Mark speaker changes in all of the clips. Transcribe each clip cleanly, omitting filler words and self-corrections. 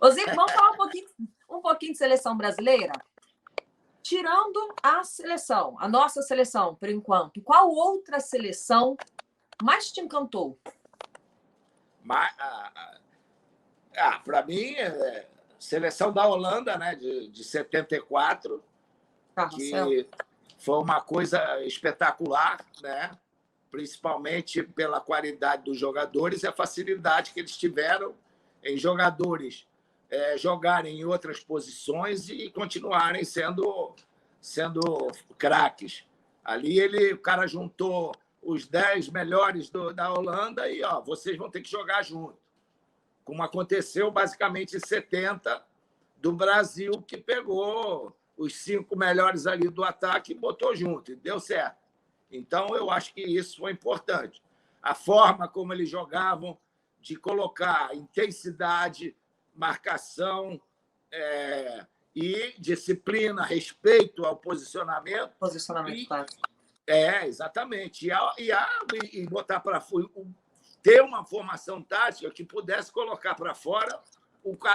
Speaker 1: Ô, Zico, vamos falar um pouquinho de seleção brasileira? Tirando a seleção, a nossa seleção, por enquanto, qual outra seleção mais te encantou?
Speaker 2: Para mim, seleção da Holanda, né, de 74, que foi uma coisa espetacular, né? Principalmente pela qualidade dos jogadores e a facilidade que eles tiveram em jogadores jogarem em outras posições e continuarem sendo craques. Ali o cara juntou os 10 melhores da Holanda e vocês vão ter que jogar junto. Como aconteceu basicamente em 70 do Brasil, que pegou os 5 melhores ali do ataque e botou junto, e deu certo. Então, eu acho que isso foi importante. A forma como eles jogavam, de colocar intensidade, marcação e disciplina, respeito ao posicionamento.
Speaker 1: Posicionamento, claro.
Speaker 2: Exatamente. E botar para fora, ter uma formação tática que pudesse colocar para fora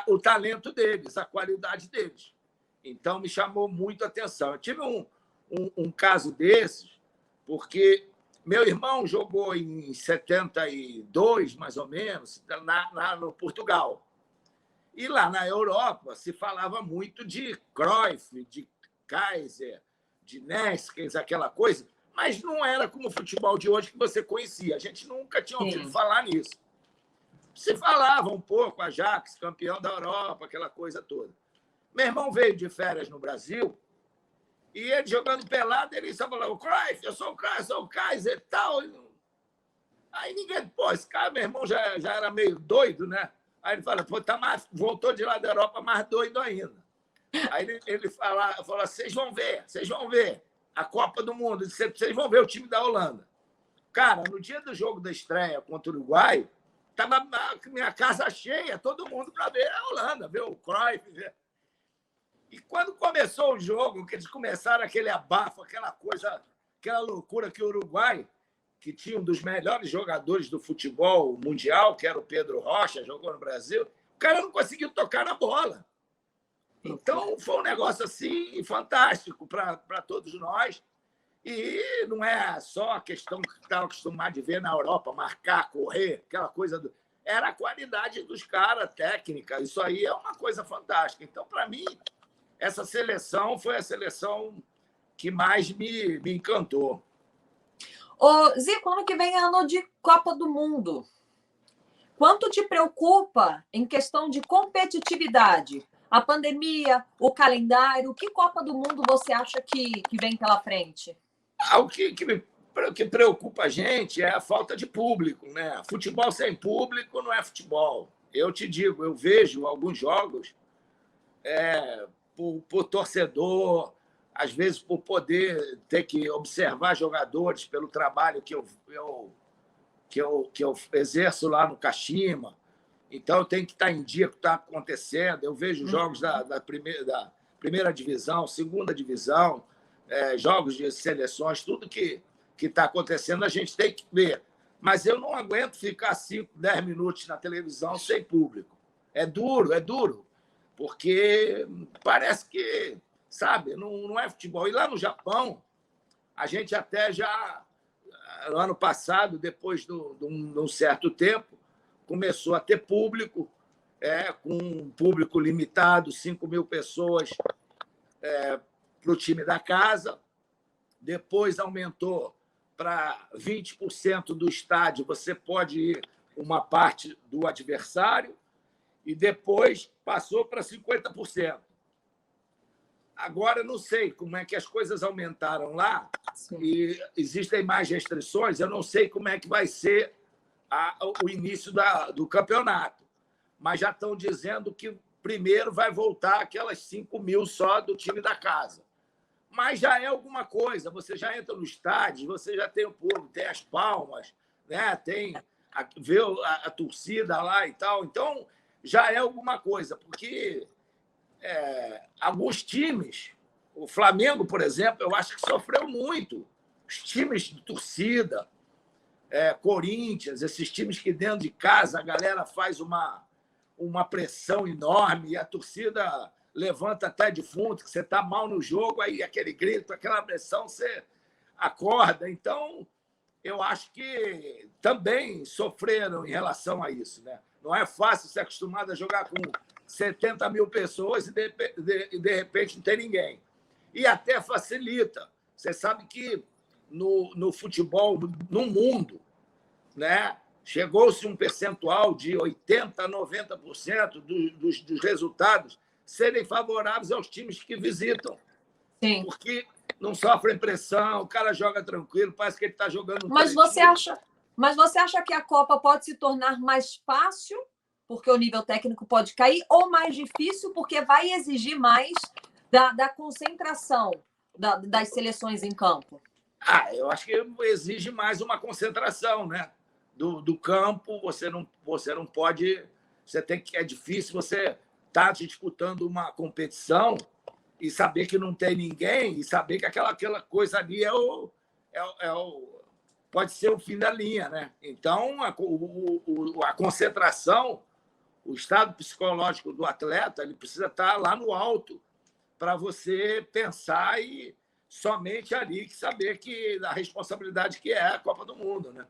Speaker 2: o talento deles, a qualidade deles. Então, me chamou muito a atenção. Eu tive um caso desses, porque meu irmão jogou em 72, mais ou menos, no Portugal. E lá na Europa se falava muito de Cruyff, de Kaiser, de Neskens, aquela coisa, mas não era como o futebol de hoje que você conhecia. A gente nunca tinha ouvido falar nisso. Se falava um pouco, Ajax, campeão da Europa, aquela coisa toda. Meu irmão veio de férias no Brasil e ele jogando pelado, ele só falava: Cruyff, eu sou o Cruyff, eu sou o Kaiser e tal. Aí ninguém... esse cara, meu irmão, já era meio doido, né? Aí ele fala: voltou de lá da Europa mais doido ainda. Aí ele falou: vocês vão ver a Copa do Mundo, vocês vão ver o time da Holanda. Cara, no dia do jogo da estreia contra o Uruguai, estava minha casa cheia, todo mundo para ver a Holanda, ver o Cruyff. E quando começou o jogo, que eles começaram aquele abafo, aquela coisa, aquela loucura que o Uruguai, que tinha um dos melhores jogadores do futebol mundial, que era o Pedro Rocha, jogou no Brasil, o cara não conseguiu tocar na bola. Então, foi um negócio assim fantástico para todos nós. E não é só a questão que estava acostumado de ver na Europa, marcar, correr, aquela coisa era a qualidade dos caras, técnica. Isso aí é uma coisa fantástica. Então, para mim, essa seleção foi a seleção que mais me encantou.
Speaker 1: Ô, Zico, ano que vem é ano de Copa do Mundo. Quanto te preocupa em questão de competitividade? A pandemia, o calendário, que Copa do Mundo você acha que vem pela frente?
Speaker 2: O que preocupa a gente é a falta de público, né? Futebol sem público não é futebol. Eu te digo, eu vejo alguns jogos por torcedor, às vezes por poder ter que observar jogadores pelo trabalho que eu exerço lá no Kashima. Então, eu tenho que estar em dia com o que está acontecendo. Eu vejo jogos da primeira divisão, segunda divisão, jogos de seleções, tudo que está acontecendo, a gente tem que ver. Mas eu não aguento ficar 5, 10 minutos na televisão sem público. É duro, porque parece que, sabe, não é futebol. E lá no Japão, a gente até já, no ano passado, depois de um certo tempo, começou a ter público, com um público limitado, 5.000 pessoas para o time da casa. Depois aumentou para 20% do estádio, você pode ir uma parte do adversário, e depois passou para 50%. Agora, não sei como é que as coisas aumentaram lá. Sim. E existem mais restrições, eu não sei como é que vai ser o início do campeonato. Mas já estão dizendo que primeiro vai voltar aquelas 5.000 só do time da casa. Mas já é alguma coisa. Você já entra no estádio, você já tem o público, tem as palmas, né? Vê a torcida lá e tal. Então, já é alguma coisa. Porque alguns times, o Flamengo, por exemplo, eu acho que sofreu muito. Os times de torcida, Corinthians, esses times que dentro de casa a galera faz uma uma pressão enorme e a torcida levanta até defunto, que você está mal no jogo, aí aquele grito, aquela pressão, você acorda. Então, eu acho que também sofreram em relação a isso, né? Não é fácil ser acostumado a jogar com 70 mil pessoas e, de repente, não tem ninguém. E até facilita. Você sabe que no futebol, no mundo, né, chegou-se um percentual de 80% a 90% dos resultados serem favoráveis aos times que visitam.
Speaker 1: Sim.
Speaker 2: Porque não sofrem pressão, o cara joga tranquilo, parece que ele está jogando um
Speaker 1: Mas você acha que a Copa pode se tornar mais fácil, porque o nível técnico pode cair, ou mais difícil, porque vai exigir mais da concentração das seleções em campo?
Speaker 2: Eu acho que exige mais uma concentração, né? Do campo, você não pode. É difícil você estar disputando uma competição e saber que não tem ninguém, e saber que aquela coisa ali pode ser o fim da linha, né? Então, a concentração, o estado psicológico do atleta, ele precisa estar lá no alto para você pensar e somente ali saber que a responsabilidade que é a Copa do Mundo, né?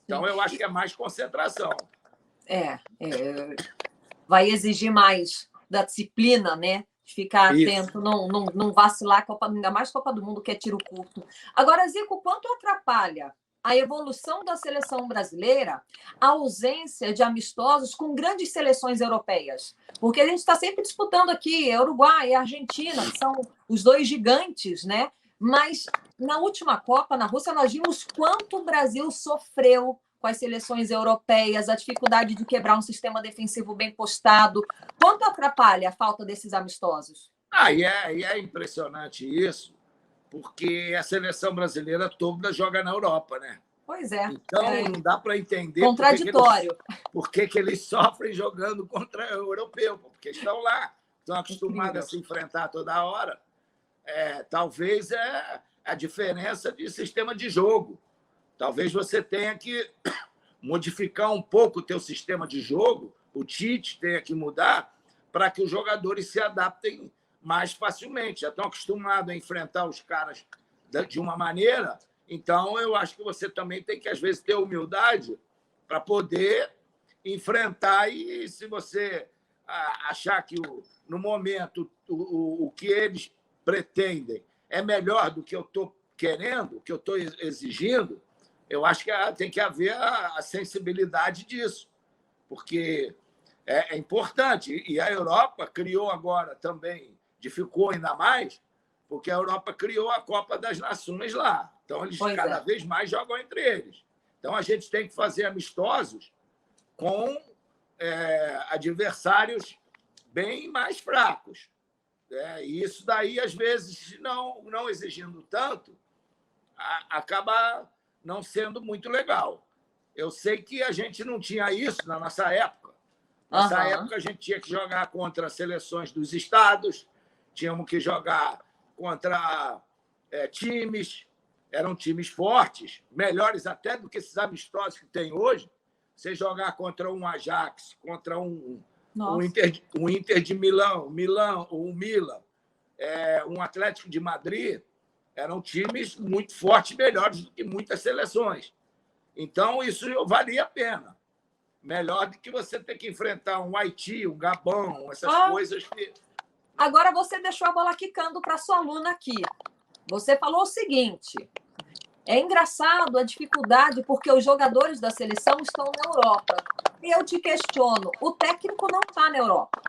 Speaker 2: Então, eu acho que é mais concentração.
Speaker 1: Vai exigir mais da disciplina, né? De ficar atento, não vacilar, ainda mais Copa do Mundo, que é tiro curto. Agora, Zico, quanto atrapalha a evolução da seleção brasileira a ausência de amistosos com grandes seleções europeias? Porque a gente está sempre disputando aqui Uruguai e Argentina, que são os dois gigantes, né? Mas na última Copa, na Rússia, nós vimos quanto o Brasil sofreu com as seleções europeias, a dificuldade de quebrar um sistema defensivo bem postado. Quanto atrapalha a falta desses amistosos?
Speaker 2: E é impressionante isso, porque a seleção brasileira toda joga na Europa, né?
Speaker 1: Pois é.
Speaker 2: Então, não dá para entender
Speaker 1: contraditório.
Speaker 2: Por que eles sofrem jogando contra o europeu, porque estão lá, estão acostumados a se enfrentar toda hora. Talvez a diferença de sistema de jogo. Talvez você tenha que modificar um pouco o teu sistema de jogo, o Tite tenha que mudar para que os jogadores se adaptem mais facilmente. Já estão acostumados a enfrentar os caras de uma maneira, então eu acho que você também tem que, às vezes, ter humildade para poder enfrentar. E se você achar que, no momento, o que eles pretendem é melhor do que eu estou querendo, o que eu estou exigindo, eu acho que tem que haver a sensibilidade disso, porque é importante. E a Europa criou agora também, dificultou ainda mais, porque a Europa criou a Copa das Nações lá. Então, eles cada vez mais jogam entre eles. Então, a gente tem que fazer amistosos com adversários bem mais fracos. E isso daí, às vezes, não exigindo tanto, acaba não sendo muito legal. Eu sei que a gente não tinha isso na nossa época. Nessa época, a gente tinha que jogar contra seleções dos estados, tínhamos que jogar contra times, eram times fortes, melhores até do que esses amistosos que tem hoje. Você jogar contra um Ajax, contra um Inter de Milão, um Milan, um Atlético de Madrid, eram times muito fortes, melhores do que muitas seleções. Então, isso valia a pena. Melhor do que você ter que enfrentar um Haiti, um Gabão, essas coisas que...
Speaker 1: Agora você deixou a bola quicando para sua aluna aqui. Você falou o seguinte: é engraçado a dificuldade porque os jogadores da seleção estão na Europa. E eu te questiono, o técnico não está na Europa.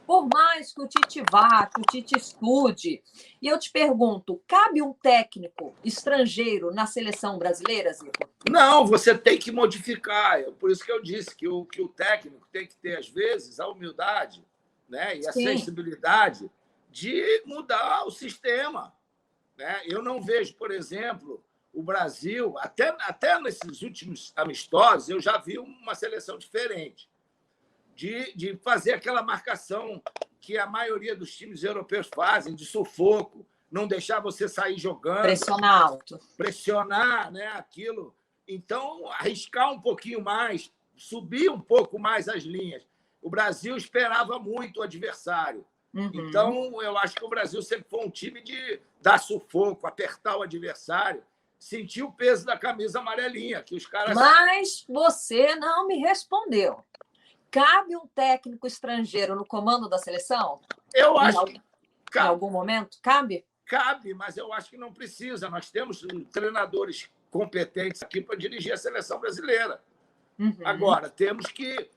Speaker 1: Por mais que o Tite vá, que o Tite estude. E eu te pergunto, cabe um técnico estrangeiro na seleção brasileira, Zico?
Speaker 2: Não, você tem que modificar. Por isso que eu disse que o técnico tem que ter, às vezes, a humildade, né, e a sensibilidade de mudar o sistema. Né? Eu não vejo, por exemplo, o Brasil, até nesses últimos amistosos, eu já vi uma seleção diferente. De fazer aquela marcação que a maioria dos times europeus fazem, de sufoco, não deixar você sair jogando.
Speaker 1: Pressionar alto.
Speaker 2: Pressionar, né, aquilo. Então, arriscar um pouquinho mais, subir um pouco mais as linhas. o Brasil esperava muito o adversário. Então, eu acho que o Brasil sempre foi um time de dar sufoco, apertar o adversário, sentir o peso da camisa amarelinha, que os caras...
Speaker 1: Mas você não me respondeu. Cabe um técnico estrangeiro no comando da seleção?
Speaker 2: Eu acho que
Speaker 1: em algum momento? Cabe?
Speaker 2: Cabe, mas eu acho que não precisa. Nós temos treinadores competentes aqui para dirigir a seleção brasileira. Agora, temos que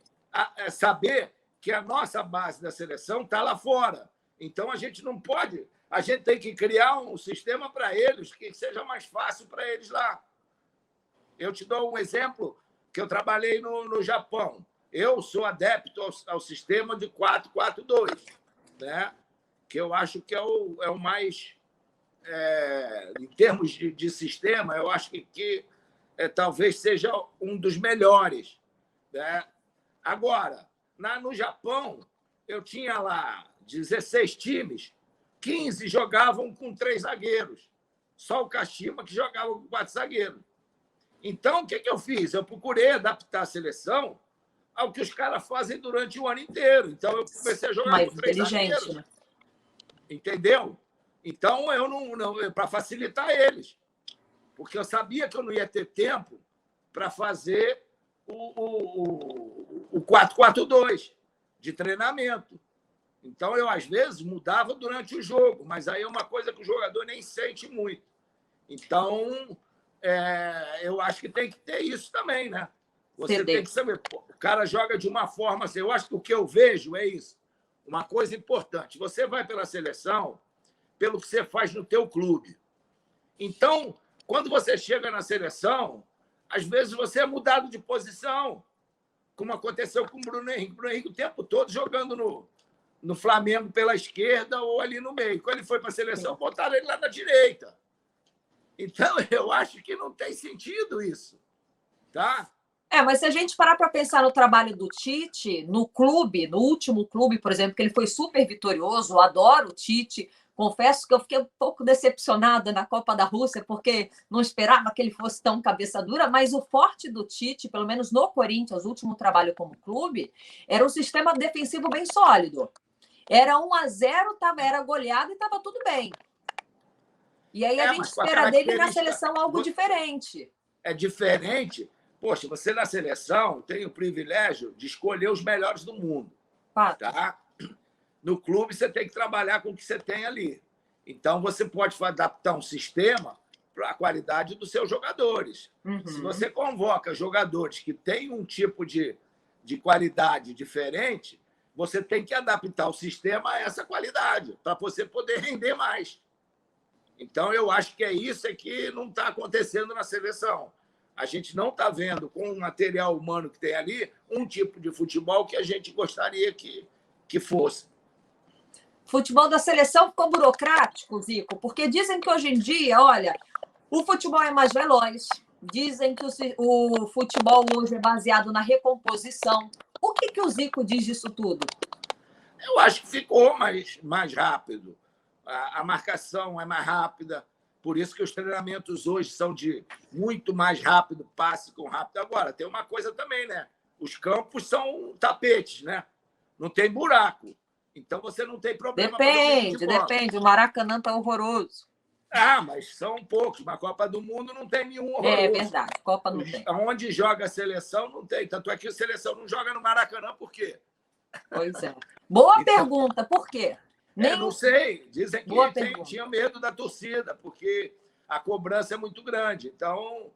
Speaker 2: saber que a nossa base da seleção está lá fora. Então, a gente não pode... A gente tem que criar um sistema para eles que seja mais fácil para eles lá. Eu te dou um exemplo que eu trabalhei no Japão. Eu sou adepto ao sistema de 4-4-2, né? Que eu acho que é o mais... em termos de sistema, eu acho que talvez seja um dos melhores, né? Agora, no Japão, eu tinha lá 16 times, 15 jogavam com 3 zagueiros. Só o Kashima que jogava com 4 zagueiros. Então, o que eu fiz? Eu procurei adaptar a seleção ao que os caras fazem durante o ano inteiro. Então, eu comecei a jogar com 3 zagueiros. Né? Entendeu? Então, eu não para facilitar eles. Porque eu sabia que eu não ia ter tempo para fazer o 4-4-2 de treinamento. Então, eu, às vezes, mudava durante o jogo, mas aí é uma coisa que o jogador nem sente muito. Então, eu acho que tem que ter isso também, né? Você tem que saber. Pô, o cara joga de uma forma assim. Eu acho que o que eu vejo é isso. Uma coisa importante. Você vai pela seleção pelo que você faz no teu clube. Então, quando você chega na seleção, às vezes você é mudado de posição, como aconteceu com o Bruno Henrique. O Bruno Henrique o tempo todo jogando no Flamengo pela esquerda ou ali no meio. Quando ele foi para a seleção, botaram ele lá na direita. Então, eu acho que não tem sentido isso. Tá?
Speaker 1: Mas se a gente parar para pensar no trabalho do Tite, no clube, no último clube, por exemplo, que ele foi super vitorioso, eu adoro o Tite. Confesso que eu fiquei um pouco decepcionada na Copa da Rússia, porque não esperava que ele fosse tão cabeça dura, mas o forte do Tite, pelo menos no Corinthians, o último trabalho como clube, era um sistema defensivo bem sólido. Era 1-0, era goleado e estava tudo bem. E aí a gente espera dele na seleção algo diferente.
Speaker 2: É diferente. Poxa, você na seleção tem o privilégio de escolher os melhores do mundo. Tá? No clube, você tem que trabalhar com o que você tem ali. Então, você pode adaptar um sistema para a qualidade dos seus jogadores. Se você convoca jogadores que têm um tipo de qualidade diferente, você tem que adaptar o sistema a essa qualidade, para você poder render mais. Então, eu acho que é isso que não está acontecendo na seleção. A gente não está vendo, com o material humano que tem ali, um tipo de futebol que a gente gostaria que fosse.
Speaker 1: Futebol da seleção ficou burocrático, Zico, porque dizem que hoje em dia, olha, o futebol é mais veloz, dizem que o futebol hoje é baseado na recomposição. O que o Zico diz disso tudo?
Speaker 2: Eu acho que ficou mais rápido. A marcação é mais rápida, por isso que os treinamentos hoje são de muito mais rápido, passe com rápido. Agora, tem uma coisa também, né? Os campos são tapetes, né? Não tem buraco. Então, você não tem problema.
Speaker 1: Depende. O Maracanã está horroroso.
Speaker 2: Mas são poucos. Na Copa do Mundo não tem nenhum horroroso.
Speaker 1: É verdade, Copa não tem.
Speaker 2: Onde joga a seleção, não tem. Tanto é que a seleção não joga no Maracanã, por quê?
Speaker 1: Pois é. Boa pergunta, por quê?
Speaker 2: Não sei. Dizem que tinha medo da torcida, porque a cobrança é muito grande. Então,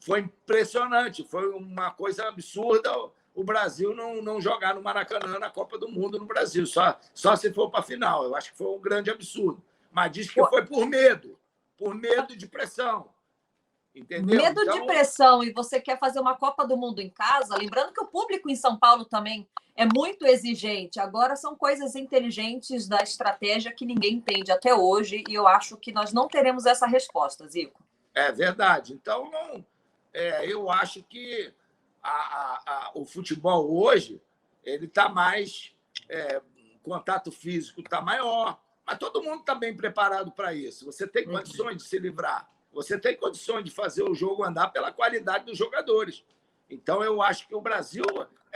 Speaker 2: foi impressionante. Foi uma coisa absurda o Brasil não jogar no Maracanã na Copa do Mundo no Brasil, só se for para a final. Eu acho que foi um grande absurdo. Mas diz que foi por medo de pressão. Entendeu?
Speaker 1: Medo de pressão, e você quer fazer uma Copa do Mundo em casa, lembrando que o público em São Paulo também é muito exigente. Agora são coisas inteligentes da estratégia que ninguém entende até hoje, e eu acho que nós não teremos essa resposta, Zico.
Speaker 2: É verdade. Então, eu acho que o futebol hoje ele está mais... o contato físico está maior, mas todo mundo está bem preparado para isso. Você tem condições de se livrar. Você tem condições de fazer o jogo andar pela qualidade dos jogadores. Então, eu acho que o Brasil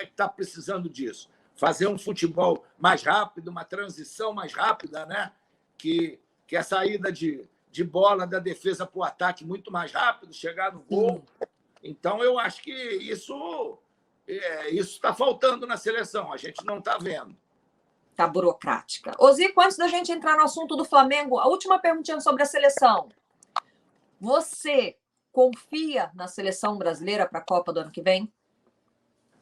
Speaker 2: é que está precisando disso. Fazer um futebol mais rápido, uma transição mais rápida, né? Que a saída de bola da defesa para o ataque muito mais rápido, chegar no gol. Então, eu acho que isso está faltando na seleção. A gente não está vendo.
Speaker 1: Está burocrática. Ô, Zico, antes da gente entrar no assunto do Flamengo, a última perguntinha sobre a seleção. Você confia na seleção brasileira para a Copa do ano que vem?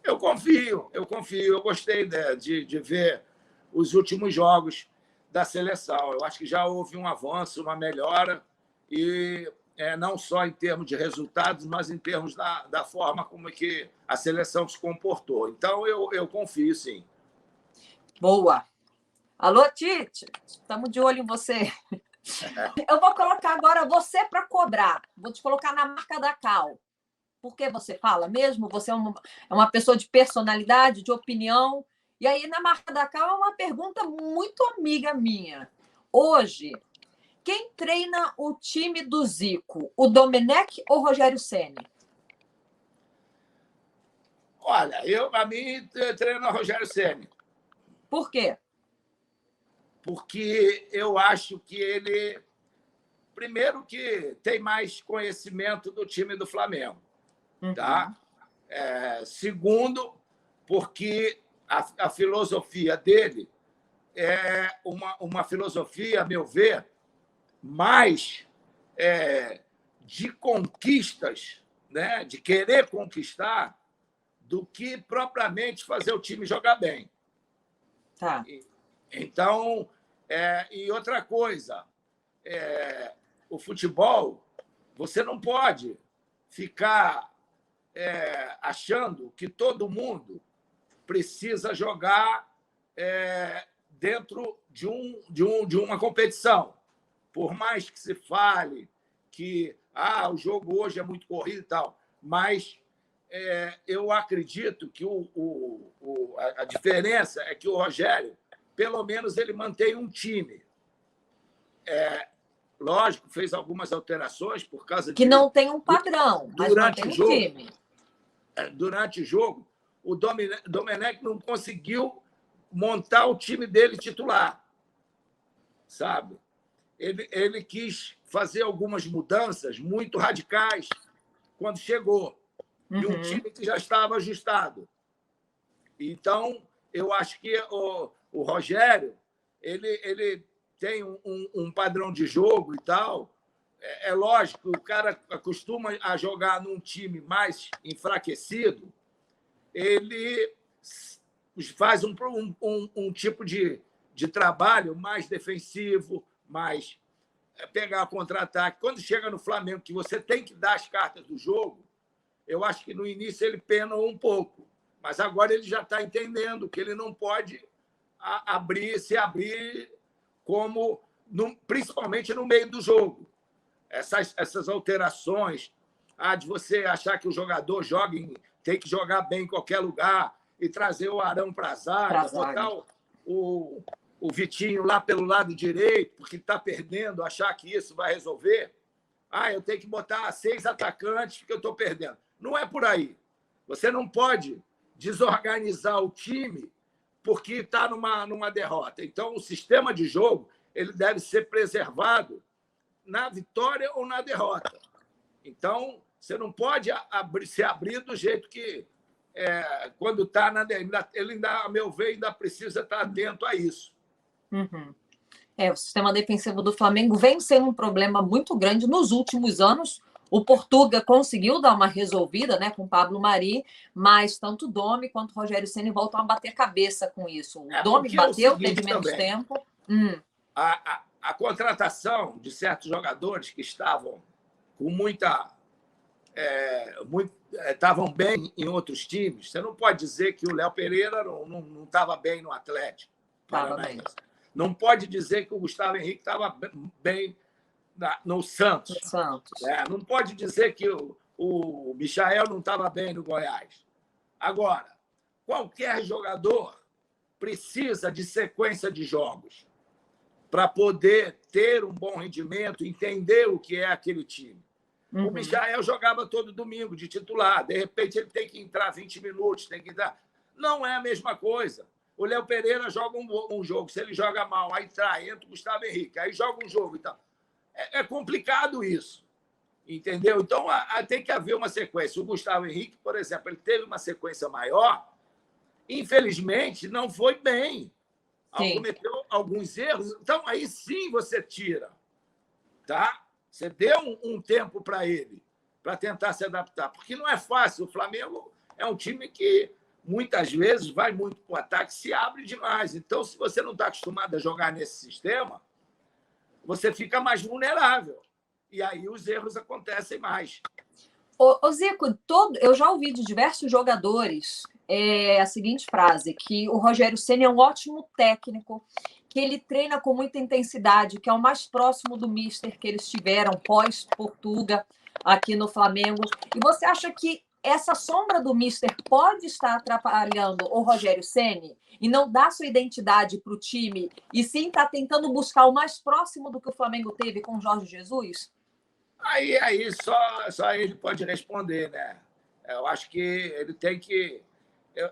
Speaker 2: Eu confio. Eu gostei de ver os últimos jogos da seleção. Eu acho que já houve um avanço, uma melhora, e não só em termos de resultados, mas em termos da forma como é que a seleção se comportou. Então, eu confio, sim.
Speaker 1: Boa. Alô, Tite? Estamos de olho em você. Eu vou colocar agora você para cobrar. Vou te colocar na marca da Cal. Por que você fala mesmo? Você é uma pessoa de personalidade, de opinião. E aí, na marca da Cal, é uma pergunta muito amiga minha. Hoje, quem treina o time do Zico? O Domenech ou o Rogério Ceni?
Speaker 2: Olha, a mim, treino o Rogério Ceni.
Speaker 1: Por quê?
Speaker 2: Porque eu acho que ele, primeiro, que tem mais conhecimento do time do Flamengo. Tá? Segundo, porque a filosofia dele é uma filosofia, a meu ver, mais de conquistas, né? De querer conquistar, do que propriamente fazer o time jogar bem.
Speaker 1: Tá.
Speaker 2: Então, e outra coisa, o futebol, você não pode ficar achando que todo mundo precisa jogar dentro de uma competição. Por mais que se fale que o jogo hoje é muito corrido e tal, mas eu acredito que a diferença é que o Rogério, pelo menos, ele mantém um time. Lógico, fez algumas alterações por causa
Speaker 1: que não tem um padrão, mas
Speaker 2: durante
Speaker 1: mantém
Speaker 2: o jogo,
Speaker 1: um time.
Speaker 2: Durante o jogo, o Domenech não conseguiu montar o time dele titular, sabe? Ele quis fazer algumas mudanças muito radicais quando chegou, de um time que já estava ajustado. Então, eu acho que o Rogério ele tem um padrão de jogo e tal. É lógico, o cara acostuma a jogar num time mais enfraquecido, ele faz um tipo de trabalho mais defensivo, mais pegar contra-ataque. Quando chega no Flamengo, que você tem que dar as cartas do jogo, eu acho que no início ele penou um pouco, mas agora ele já está entendendo que ele não pode se abrir como principalmente no meio do jogo. Essas alterações, de você achar que o jogador tem que jogar bem em qualquer lugar e trazer o Arão para a zaga, botar o Vitinho lá pelo lado direito, porque está perdendo, achar que isso vai resolver. Eu tenho que botar 6 atacantes porque eu estou perdendo. Não é por aí. Você não pode desorganizar o time porque está numa derrota. Então, o sistema de jogo ele deve ser preservado na vitória ou na derrota. Então, você não pode se abrir do jeito que, quando está ele ainda, a meu ver, ainda precisa estar atento a isso.
Speaker 1: O sistema defensivo do Flamengo vem sendo um problema muito grande nos últimos anos. O Portuga conseguiu dar uma resolvida, né, com o Pablo Mari, mas tanto o Domi quanto o Rogério Ceni voltam a bater cabeça com isso. O Domi bateu, teve menos tempo.
Speaker 2: A contratação de certos jogadores que estavam com estavam bem em outros times. Você não pode dizer que o Léo Pereira não estava bem no Atlético Paranaense. Não pode dizer que o Gustavo Henrique estava bem no Santos. Não pode dizer que o Michael não estava bem no Goiás. Agora, qualquer jogador precisa de sequência de jogos para poder ter um bom rendimento, entender o que é aquele time. O Michael jogava todo domingo de titular. De repente, ele tem que entrar 20 minutos, tem que dar. Não é a mesma coisa. O Léo Pereira joga um jogo, se ele joga mal, aí entra o Gustavo Henrique, aí joga um jogo. Então, é complicado isso, entendeu? Então, tem que haver uma sequência. O Gustavo Henrique, por exemplo, ele teve uma sequência maior, infelizmente, não foi bem. Cometeu alguns erros. Então, aí sim você tira. Tá? Você deu um tempo para ele, para tentar se adaptar. Porque não é fácil. O Flamengo é um time que muitas vezes vai muito para o ataque, se abre demais. Então, se você não está acostumado a jogar nesse sistema, você fica mais vulnerável. E aí os erros acontecem mais.
Speaker 1: Ô Zico, eu já ouvi de diversos jogadores a seguinte frase, que o Rogério Ceni é um ótimo técnico, que ele treina com muita intensidade, que é o mais próximo do mister que eles tiveram pós-Portuga aqui no Flamengo. E você acha que essa sombra do mister pode estar atrapalhando o Rogério Ceni e não dar sua identidade para o time e sim está tentando buscar o mais próximo do que o Flamengo teve com o Jorge Jesus?
Speaker 2: Aí só ele pode responder, né? Eu acho que ele tem que...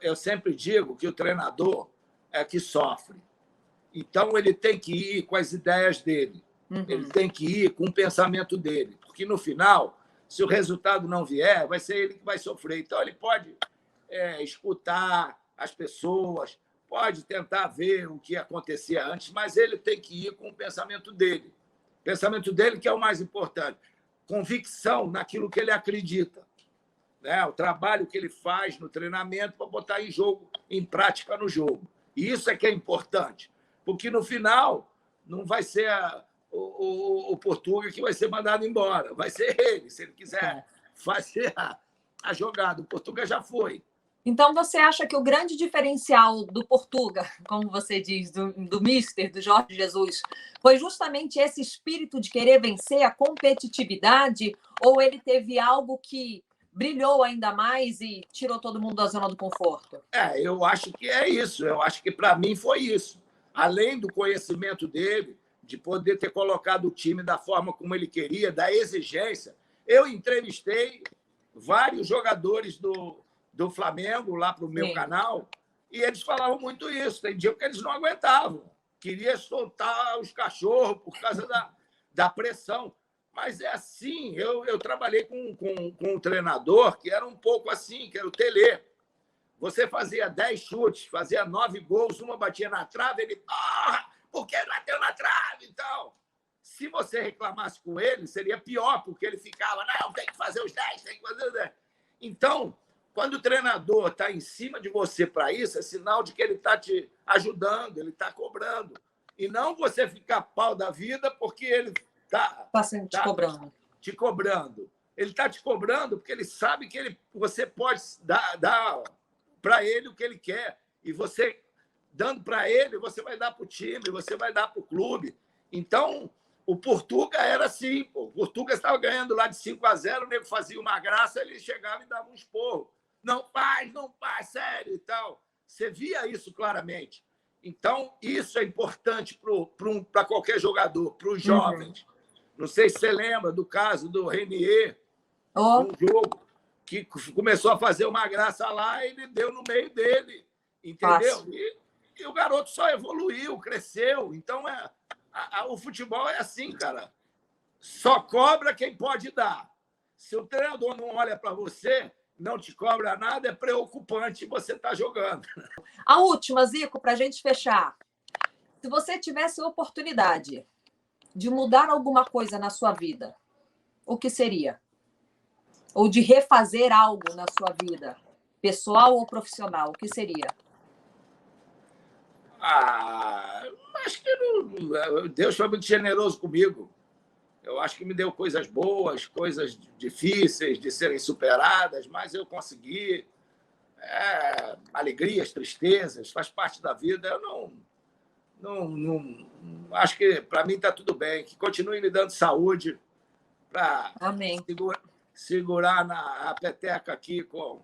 Speaker 2: Eu sempre digo que o treinador é que sofre. Então, ele tem que ir com as ideias dele. Ele tem que ir com o pensamento dele. Porque, no final, se o resultado não vier, vai ser ele que vai sofrer. Então, ele pode escutar as pessoas, pode tentar ver o que acontecia antes, mas ele tem que ir com o pensamento dele. O pensamento dele que é o mais importante. Convicção naquilo que ele acredita. Né? O trabalho que ele faz no treinamento para botar em prática no jogo. E isso é que é importante. Porque, no final, não vai ser o Portuga que vai ser mandado embora. Vai ser ele, se ele quiser fazer a jogada. O Portuga já foi.
Speaker 1: Então, você acha que o grande diferencial do Portuga, como você diz, do mister, do Jorge Jesus, foi justamente esse espírito de querer vencer, a competitividade, ou ele teve algo que brilhou ainda mais e tirou todo mundo da zona do conforto?
Speaker 2: Eu acho que é isso. Eu acho que, para mim, foi isso. Além do conhecimento dele, de poder ter colocado o time da forma como ele queria, da exigência. Eu entrevistei vários jogadores do Flamengo lá para o meu canal e eles falavam muito isso. Tem dia que eles não aguentavam. Queria soltar os cachorros por causa da pressão. Mas é assim. Eu trabalhei com um treinador que era um pouco assim, que era o Telê. Você fazia 10 chutes, fazia 9 gols, uma batia na trave, ele... por que bateu na trave? Então, se você reclamasse com ele, seria pior, porque ele ficava, não, tem que fazer os 10, tem que fazer os 10. Então, quando o treinador está em cima de você para isso, é sinal de que ele está te ajudando, ele está cobrando. E não você ficar pau da vida porque ele está
Speaker 1: te cobrando.
Speaker 2: Te cobrando. Ele está te cobrando porque ele sabe que você pode dar para ele o que ele quer. E você, dando para ele, você vai dar para o time, você vai dar para o clube. Então, o Portuga era assim. O Portuga estava ganhando lá de 5-0, o nego fazia uma graça, ele chegava e dava um esporro. Não faz, sério e tal. Você via isso claramente. Então, isso é importante para qualquer jogador, para os jovens. Não sei se você lembra do caso do Renier, um jogo que começou a fazer uma graça lá e ele deu no meio dele, entendeu? E o garoto só evoluiu, cresceu. Então, o futebol é assim, cara. Só cobra quem pode dar. Se o treinador não olha para você, não te cobra nada, é preocupante você estar jogando.
Speaker 1: A última, Zico, para a gente fechar. Se você tivesse a oportunidade de mudar alguma coisa na sua vida, o que seria? Ou de refazer algo na sua vida, pessoal ou profissional, o que seria?
Speaker 2: Acho que Deus foi muito generoso comigo. Eu acho que me deu coisas boas, coisas difíceis de serem superadas, mas eu consegui. Alegrias, tristezas, faz parte da vida. Eu não acho que, para mim, está tudo bem. Que continue me dando saúde para segurar a peteca aqui com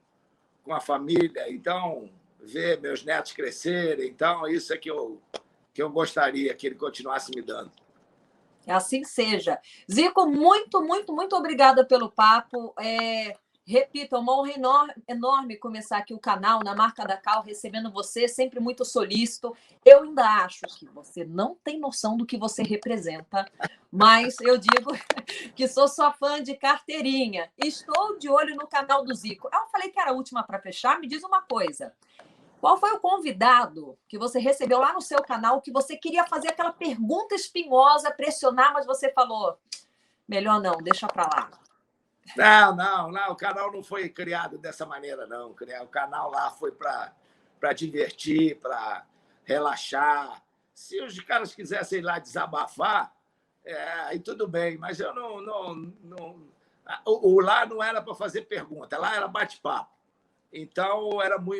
Speaker 2: a família. Então, ver meus netos crescerem. Então, isso é que eu gostaria que ele continuasse me dando.
Speaker 1: Assim seja. Zico, muito, muito, muito obrigada pelo papo. repito, é uma honra enorme começar aqui o canal, na Marca da Cal, recebendo você, sempre muito solícito. Eu ainda acho que você não tem noção do que você representa, mas eu digo que sou sua fã de carteirinha. Estou de olho no canal do Zico. Eu falei que era a última para fechar, me diz uma coisa. Qual foi o convidado que você recebeu lá no seu canal que você queria fazer aquela pergunta espinhosa, pressionar, mas você falou, melhor não, deixa para lá.
Speaker 2: Não, o canal não foi criado dessa maneira, não. O canal lá foi para divertir, para relaxar. Se os caras quisessem ir lá desabafar, aí tudo bem, mas eu não. Lá não era para fazer pergunta, lá era bate-papo. Então,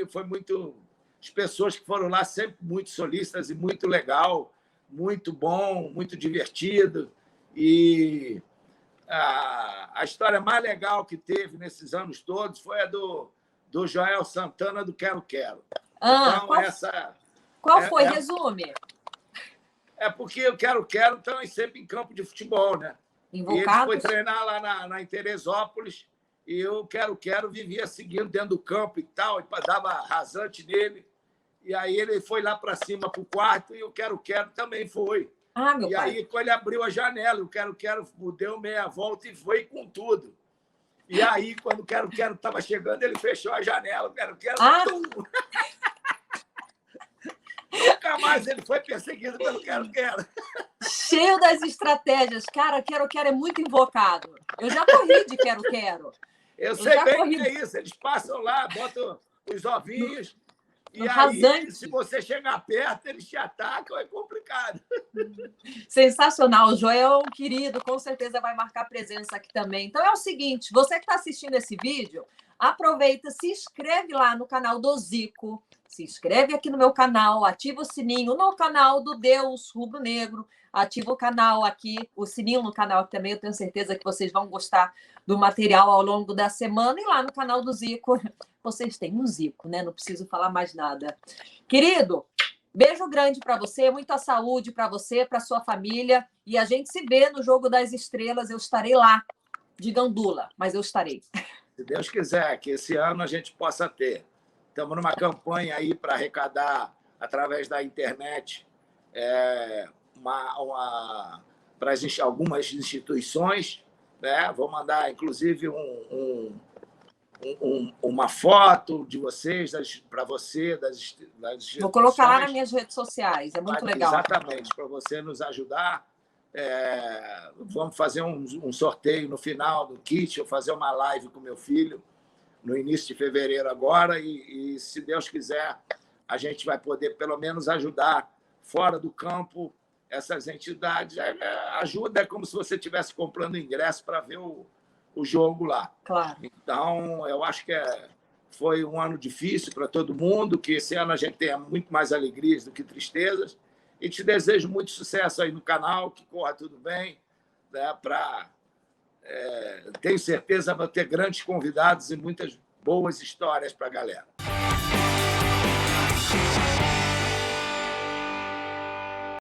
Speaker 2: foi muito. As pessoas que foram lá sempre muito solícitas e muito legal, muito bom, muito divertido. E a história mais legal que teve nesses anos todos foi a do Joel Santana, do Quero Quero. Então,
Speaker 1: qual foi? Resume.
Speaker 2: É porque o Quero Quero estão sempre em campo de futebol, né?
Speaker 1: Invocados.
Speaker 2: E ele foi treinar lá na Teresópolis e eu Quero vivia seguindo dentro do campo e tal, e dava rasante nele. E aí ele foi lá para cima para o quarto e o Quero também foi.
Speaker 1: Meu
Speaker 2: e
Speaker 1: pai.
Speaker 2: Aí, quando ele abriu a janela, o Quero deu meia volta e foi com tudo. E aí, quando o Quero estava chegando, ele fechou a janela, o Quero Nunca mais ele foi perseguido pelo Quero.
Speaker 1: Cheio das estratégias. Cara, Quero é muito invocado. Eu já corri de Quero.
Speaker 2: Eu sei bem que é isso. Eles passam lá, botam os ovinhos. E aí, se você chegar perto, eles te atacam, é complicado.
Speaker 1: Sensacional. O Joel é um querido, com certeza vai marcar presença aqui também. Então é o seguinte, você que está assistindo esse vídeo, aproveita, se inscreve lá no canal do Zico, se inscreve aqui no meu canal, ativa o sininho no canal do Deus Rubro Negro, ativa o canal aqui, o sininho no canal também, eu tenho certeza que vocês vão gostar do material ao longo da semana. E lá no canal do Zico, vocês têm o Zico, né? Não preciso falar mais nada. Querido, beijo grande para você, muita saúde para você, para sua família. E a gente se vê no Jogo das Estrelas. Eu estarei lá, de gandula, mas eu estarei.
Speaker 2: Se Deus quiser, que esse ano a gente possa ter. Estamos numa campanha aí para arrecadar, através da internet, para algumas instituições. Né? Vou mandar, inclusive, uma foto de vocês, para você, das instituições.
Speaker 1: Vou colocar lá nas minhas redes sociais, é muito legal.
Speaker 2: Exatamente, para você nos ajudar. Vamos fazer um sorteio no final do kit, eu fazer uma live com meu filho no início de fevereiro agora, e se Deus quiser, a gente vai poder pelo menos ajudar fora do campo essas entidades. Ajuda é como se você estivesse comprando ingresso para ver o jogo lá.
Speaker 1: Claro.
Speaker 2: Então, eu acho que foi um ano difícil para todo mundo, que esse ano a gente tenha muito mais alegrias do que tristezas. E te desejo muito sucesso aí no canal, que corra tudo bem, né? Tenho certeza que vai ter grandes convidados e muitas boas histórias para a galera.